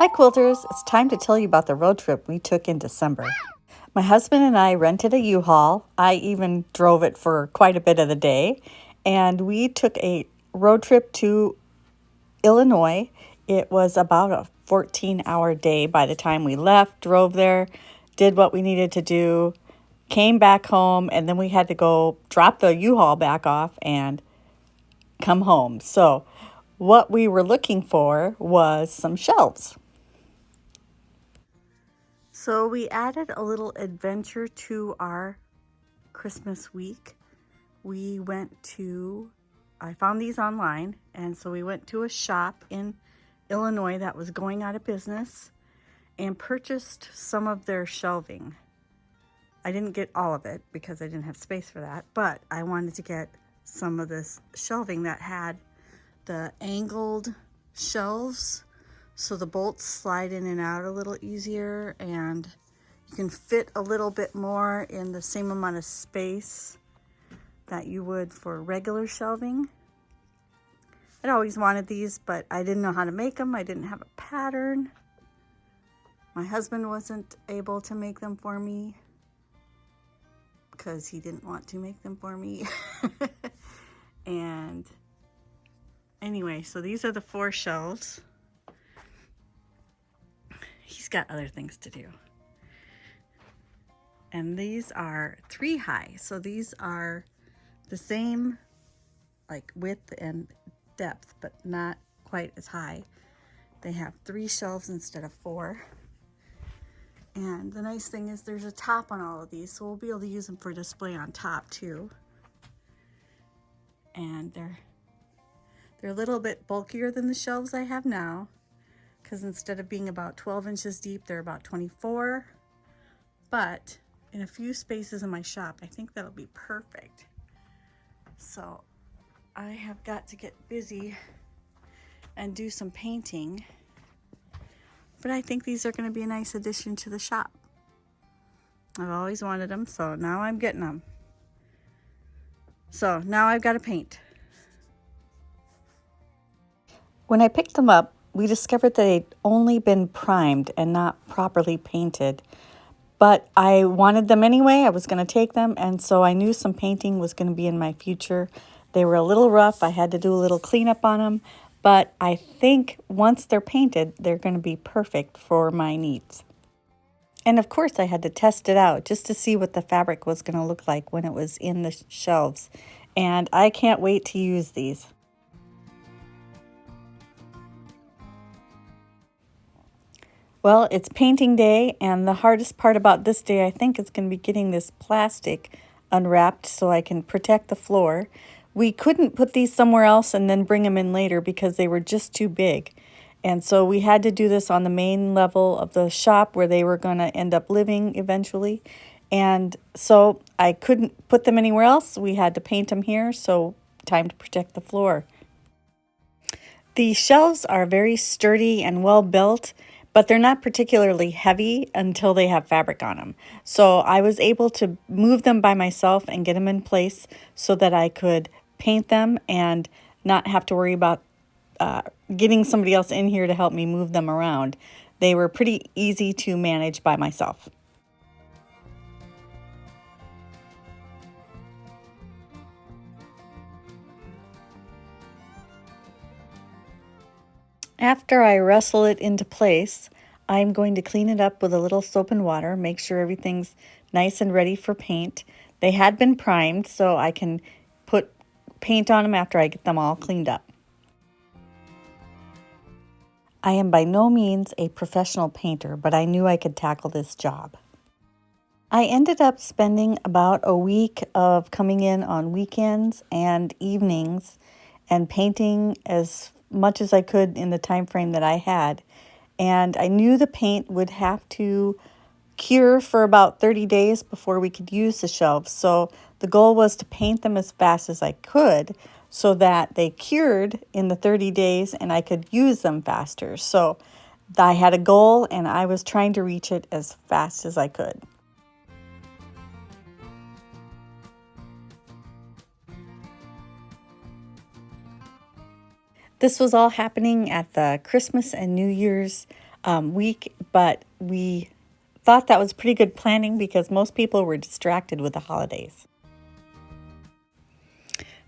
Hi quilters, it's time to tell you about the road trip we took in December. My husband and I rented a U-Haul. I even drove it for quite a bit of the day. And we took a road trip to Illinois. It was about a 14-hour day by the time we left, drove there, did what we needed to do, came back home, and then we had to go drop the U-Haul back off and come home. So what we were looking for was some shelves. So we added a little adventure to our Christmas week. I found these online, and so we went to a shop in Illinois that was going out of business and purchased some of their shelving. I didn't get all of it because I didn't have space for that, but I wanted to get some of this shelving that had the angled shelves so the bolts slide in and out a little easier, and you can fit a little bit more in the same amount of space that you would for regular shelving. I'd always wanted these, but I didn't know how to make them. I didn't have a pattern. My husband wasn't able to make them for me because he didn't want to make them for me. And anyway, so these are the 4 shelves. He's got other things to do. And these are 3 high. So these are the same like width and depth, but not quite as high. They have 3 shelves instead of 4. And the nice thing is there's a top on all of these, so we'll be able to use them for display on top too. And they're a little bit bulkier than the shelves I have now, because instead of being about 12 inches deep, they're about 24. But in a few spaces in my shop, I think that'll be perfect. So I have got to get busy and do some painting, but I think these are going to be a nice addition to the shop. I've always wanted them, so now I'm getting them. So now I've got to paint. When I picked them up, we discovered that they'd only been primed and not properly painted. But I wanted them anyway. I was going to take them, and so I knew some painting was going to be in my future. They were a little rough. I had to do a little cleanup on them, but I think once they're painted, they're going to be perfect for my needs. And of course, I had to test it out just to see what the fabric was going to look like when it was in the shelves. And I can't wait to use these. Well, it's painting day, and the hardest part about this day, I think, is going to be getting this plastic unwrapped so I can protect the floor. We couldn't put these somewhere else and then bring them in later because they were just too big. And so we had to do this on the main level of the shop where they were going to end up living eventually. And so I couldn't put them anywhere else. We had to paint them here, so time to protect the floor. The shelves are very sturdy and well built, but they're not particularly heavy until they have fabric on them. So I was able to move them by myself and get them in place so that I could paint them and not have to worry about getting somebody else in here to help me move them around. They were pretty easy to manage by myself. After I wrestle it into place, I'm going to clean it up with a little soap and water, make sure everything's nice and ready for paint. They had been primed, so I can put paint on them after I get them all cleaned up. I am by no means a professional painter, but I knew I could tackle this job. I ended up spending about a week of coming in on weekends and evenings and painting as much as I could in the time frame that I had. And I knew the paint would have to cure for about 30 days before we could use the shelves. So the goal was to paint them as fast as I could so that they cured in the 30 days and I could use them faster. So I had a goal and I was trying to reach it as fast as I could. The This was all happening at the Christmas and New Year's week, but we thought that was pretty good planning because most people were distracted with the holidays.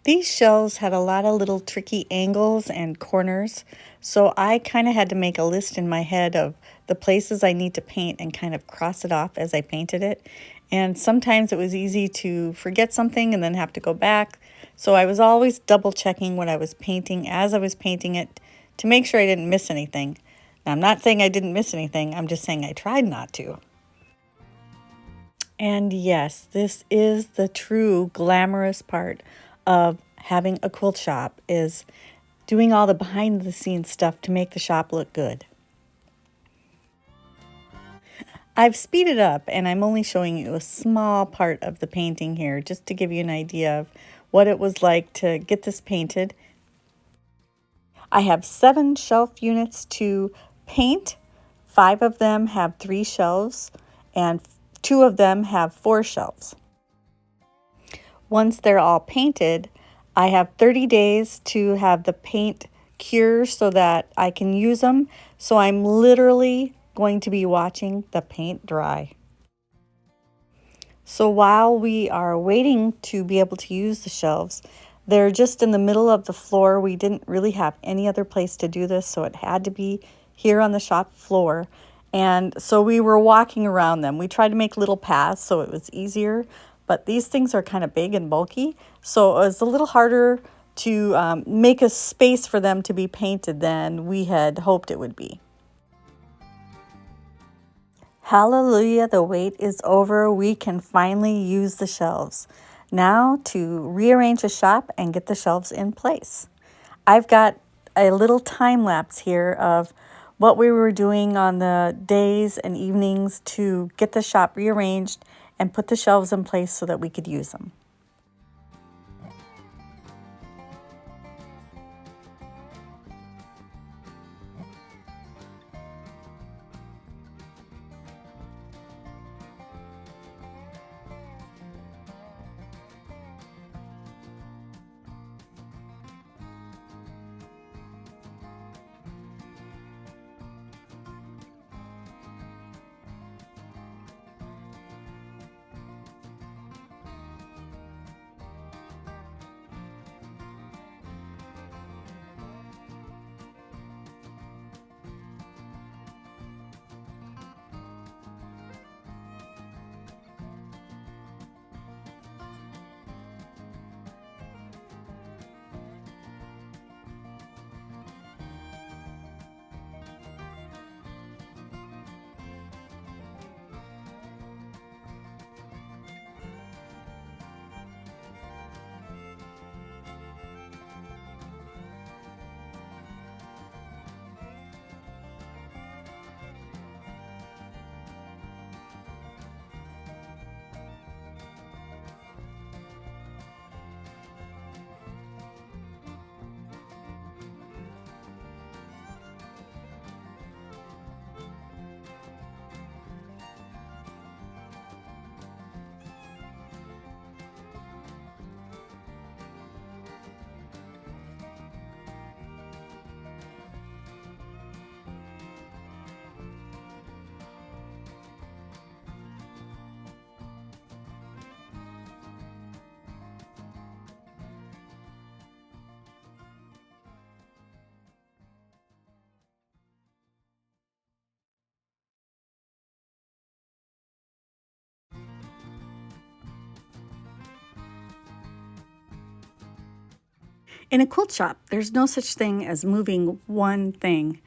These shelves had a lot of little tricky angles and corners, so I kind of had to make a list in my head of the places I need to paint and kind of cross it off as I painted it. And sometimes it was easy to forget something and then have to go back. So I was always double checking what I was painting as I was painting it to make sure I didn't miss anything. Now, I'm not saying I didn't miss anything, I'm just saying I tried not to. And yes, this is the true glamorous part of having a quilt shop, is doing all the behind the scenes stuff to make the shop look good. I've speeded up and I'm only showing you a small part of the painting here just to give you an idea of what it was like to get this painted. I have 7 shelf units to paint. 5 of them have 3 shelves and 2 of them have 4 shelves. Once they're all painted, I have 30 days to have the paint cure so that I can use them. So I'm literally going to be watching the paint dry. So while we are waiting to be able to use the shelves, they're just in the middle of the floor. We didn't really have any other place to do this, so it had to be here on the shop floor. And so we were walking around them. We tried to make little paths so it was easier, but these things are kind of big and bulky, so it was a little harder to make a space for them to be painted than we had hoped it would be. Hallelujah, the wait is over. We can finally use the shelves. Now to rearrange the shop and get the shelves in place. I've got a little time lapse here of what we were doing on the days and evenings to get the shop rearranged and put the shelves in place so that we could use them. In a quilt shop, there's no such thing as moving one thing.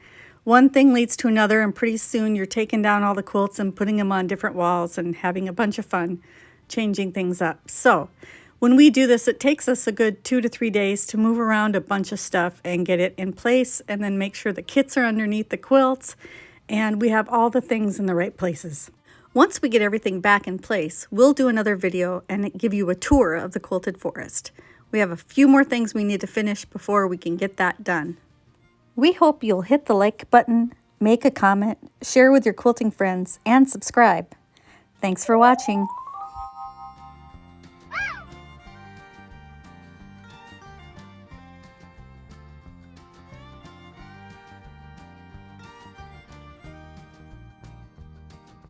One thing leads to another, and pretty soon you're taking down all the quilts and putting them on different walls and having a bunch of fun changing things up. So when we do this, it takes us a good 2 to 3 days to move around a bunch of stuff and get it in place, and then make sure the kits are underneath the quilts and we have all the things in the right places. Once we get everything back in place, we'll do another video and give you a tour of the Quilted Forest. We have a few more things we need to finish before we can get that done. We hope you'll hit the like button, make a comment, share with your quilting friends, and subscribe. Thanks for watching.